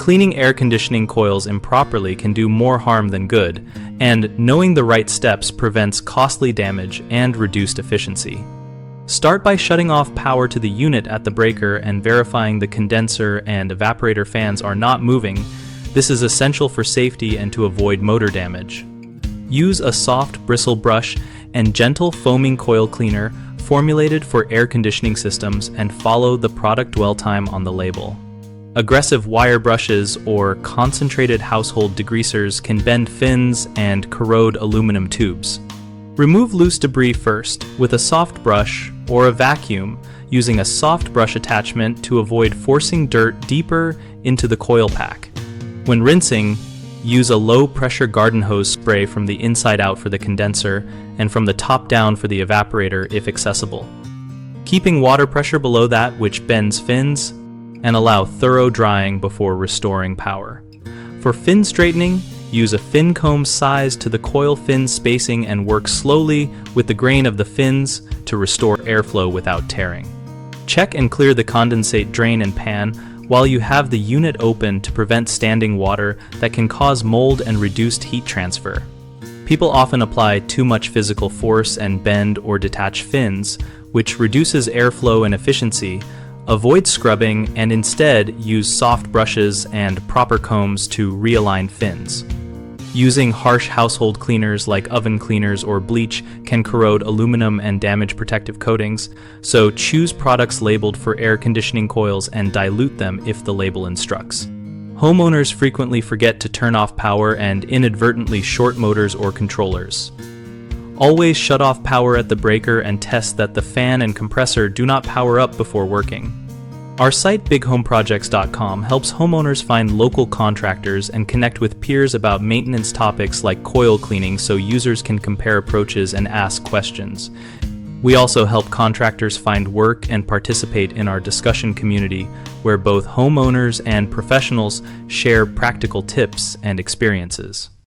Cleaning air conditioning coils improperly can do more harm than good, and knowing the right steps prevents costly damage and reduced efficiency. Start by shutting off power to the unit at the breaker and verifying the condenser and evaporator fans are not moving. This is essential for safety and to avoid motor damage. Use a soft bristle brush and gentle foaming coil cleaner formulated for air conditioning systems and follow the product dwell time on the label. Aggressive wire brushes or concentrated household degreasers can bend fins and corrode aluminum tubes. Remove loose debris first with a soft brush or a vacuum, using a soft brush attachment to avoid forcing dirt deeper into the coil pack. When rinsing, use a low-pressure garden hose spray from the inside out for the condenser and from the top down for the evaporator if accessible, keeping water pressure below that which bends fins, and allow thorough drying before restoring power. For fin straightening, use a fin comb size to the coil fin spacing and work slowly with the grain of the fins to restore airflow without tearing. Check and clear the condensate drain and pan while you have the unit open to prevent standing water that can cause mold and reduced heat transfer. People often apply too much physical force and bend or detach fins, which reduces airflow and efficiency. Avoid scrubbing and instead use soft brushes and proper combs to realign fins. Using harsh household cleaners like oven cleaners or bleach can corrode aluminum and damage protective coatings, so choose products labeled for air conditioning coils and dilute them if the label instructs. Homeowners frequently forget to turn off power and inadvertently short motors or controllers. Always shut off power at the breaker and test that the fan and compressor do not power up before working. Our site bighomeprojects.com helps homeowners find local contractors and connect with peers about maintenance topics like coil cleaning so users can compare approaches and ask questions. We also help contractors find work and participate in our discussion community where both homeowners and professionals share practical tips and experiences.